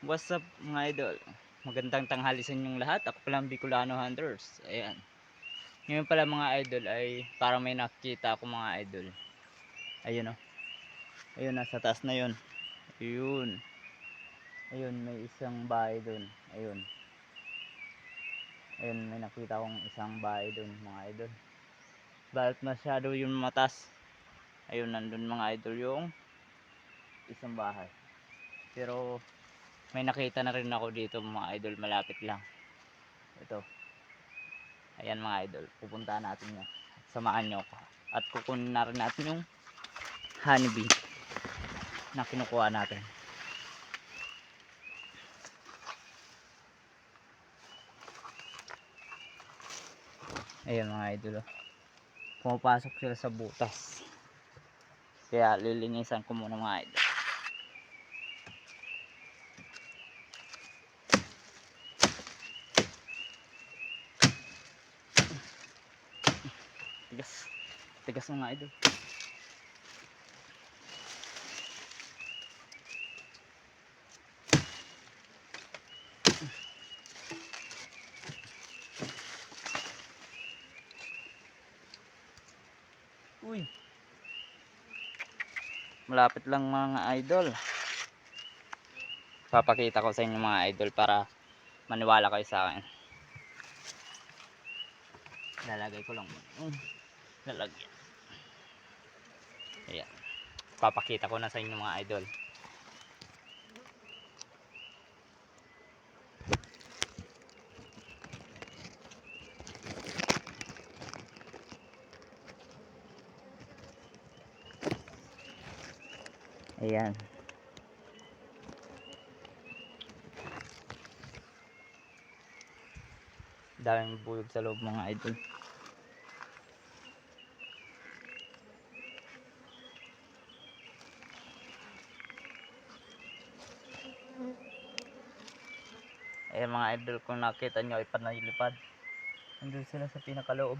What's up mga idol? Magandang tanghali sa inyong lahat. Ako pala ang Bicolano Hunters. Ayan. Ngayon pala mga idol ay parang may nakita ako mga idol. Ayun o. Ayun, nasa taas na yun. Ayun. Ayun, may isang bahay dun. Ayun. Ayun, may nakita akong isang bahay dun mga idol. Bakit masyado yung matas? Ayun, nandun mga idol yung isang bahay. Pero may nakita na rin ako dito mga idol, malapit lang. Ito. Ayan mga idol, pupuntahan natin yan. Samahan nyo ako. At kukunin na rin natin yung honeybee na kinukuha natin. Ayan mga idol, pumapasok sila sa butas. Kaya lilinisan ko muna mga idol. Tigas. Tigas mga idol. Uy. Malapit lang mga idol. Papakita ko sa inyo mga idol para maniwala kayo sa akin. Lalagay ko lang. Lalagyan. Ayan. Papakita ko na sa inyo mga idol. Ayan. Daming buyog sa loob mga idol. Ayan mga idol, kung nakita nyo ay panalipad. Nandun sila sa pinakaloob.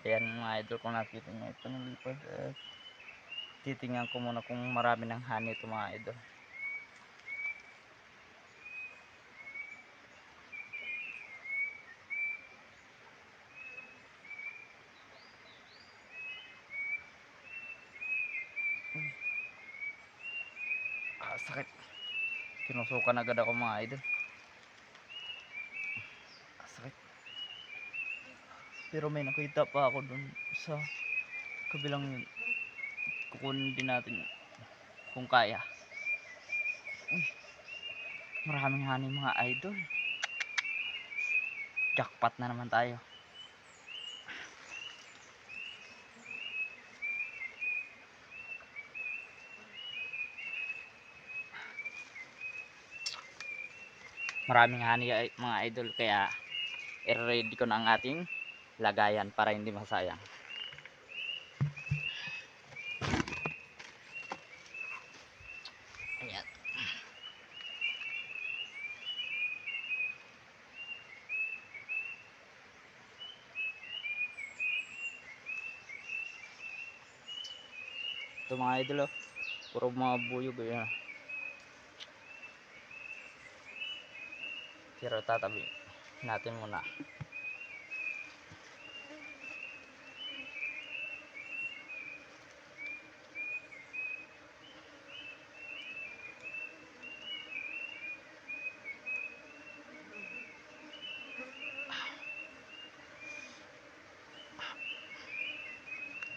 Ayan mga idol, kung nakita nyo ay panalipad. Titingnan ko muna kung marami ng honey ito mga idol. Sakit. Kinusukan agad ako mga idol. Sakit. Pero may nakita pa ako dun sa kabilang yun. Kukunin din natin kung kaya. Uy, maraming honey mga idol. Jackpot na naman tayo. Maraming honey mga idol, kaya i-ready ko na ang ating lagayan para hindi masayang. Ayan. Ito mga idol, puro mga buyog. Ayan. Pero tatabi natin muna.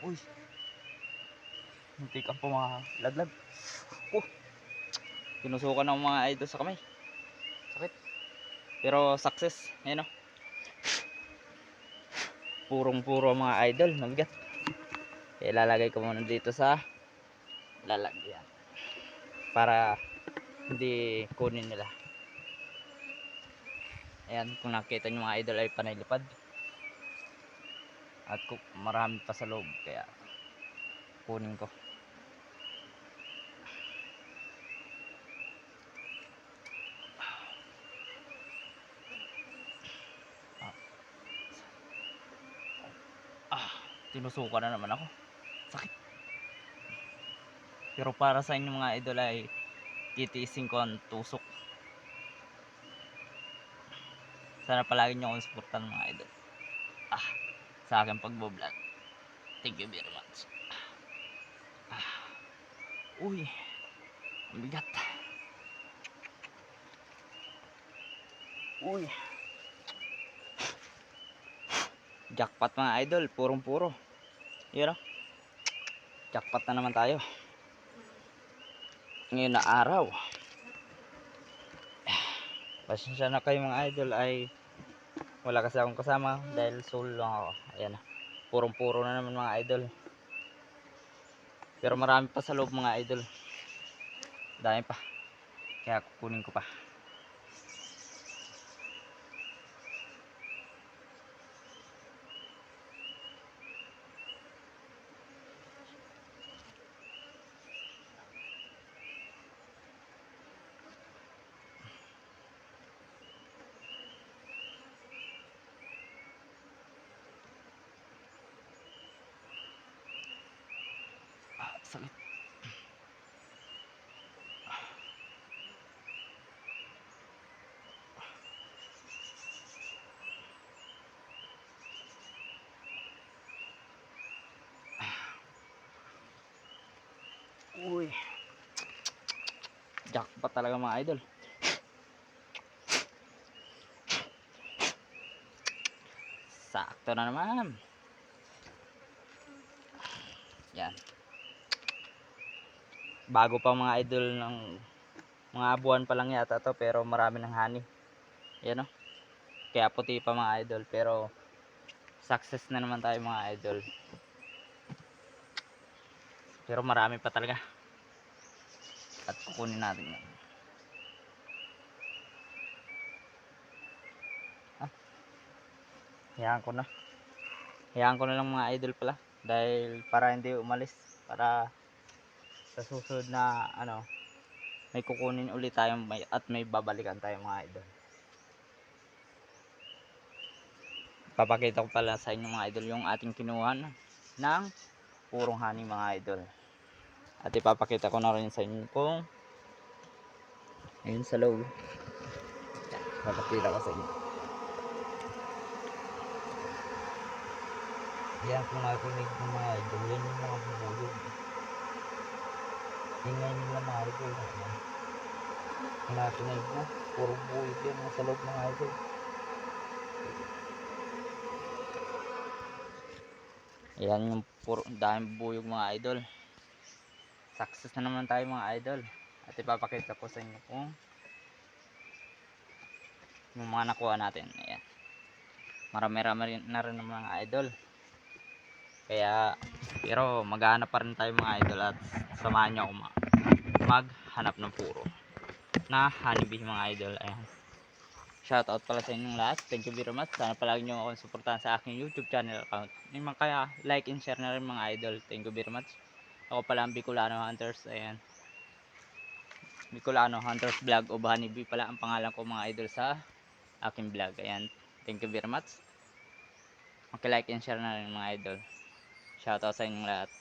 Uy, hindi ka pumalaglag. Tinusukan ng mga idol sa kamay. Sakit. Pero success. Ayan o. Purong-puro mga idol. Mabigat. Ilalagay ko muna dito sa lalagyan. Para hindi kunin nila. Ayan. Kung nakita nyo mga idol ay panay-lipad. At marami pa sa loob. Kaya kunin ko. tinusukan na naman ako. Sakit. Pero para sa inyo mga idol ay titiisin ko ang tusok. Sana palagi nyo akong suportan mga idol. Sa aking pagbo-vlog. Thank you very much. Uy, ang bigat. Uy. Jackpot mga idol, purong-puro. Yun o. Jackpot na naman tayo. Ngayon na araw. Pasensya na kayo mga idol, ay wala kasi akong kasama dahil solo lang ako. Ayan na. Purong-puro na naman mga idol. Pero marami pa sa loob mga idol. Dami pa. Kaya kukunin ko pa. Sakit. Uy. Jackpot talaga mga idol. Sakto na naman. Yan. Bago pa mga idol ng mga buwan pa lang yata to, pero marami ng honey. Yan o. Kaya puti pa mga idol, pero success na naman tayo mga idol. Pero marami pa talaga. At kukunin natin yan. Hayaan ko na lang mga idol pala. Dahil para hindi umalis. Para sa susunod na ano, may kukunin ulit tayo at may babalikan tayo mga idol. Papakita ko pala sa inyo mga idol yung ating kinuha ng purong honey mga idol. At ipapakita ko na rin sa inyo kung ayun sa loob. Papakita ko sa inyo. Yan kung nakinig ng mga idol, yan yung mga bubulog. Tingnan nyo lang mga idol. Kung nakinig na, puro buyog yan sa loob mga idol. Yan yung puro daming buyog mga idol. Success na naman tayo mga idol. At ipapakita ko sa inyo kung yung mga nakuha natin. Ayan. Marami-rami na rin ng mga idol. Kaya pero maghahanap pa rin tayo mga idol at samahan nyo ako maghanap ng puro na honeybee mga idol. Ayan. Shoutout pala sa inyong lahat. Thank you very much. Sana palagi nyo akong suportahan sa aking YouTube channel account. Kaya like and share na rin mga idol. Thank you very much. Ako pala ang Bicolano Hunters. Ayan. Bicolano Hunters Vlog o Honeybee pala ang pangalan ko mga idol sa aking vlog. Ayan. Thank you very much. Like and share na rin mga idol. Shoutout sa inyong lahat.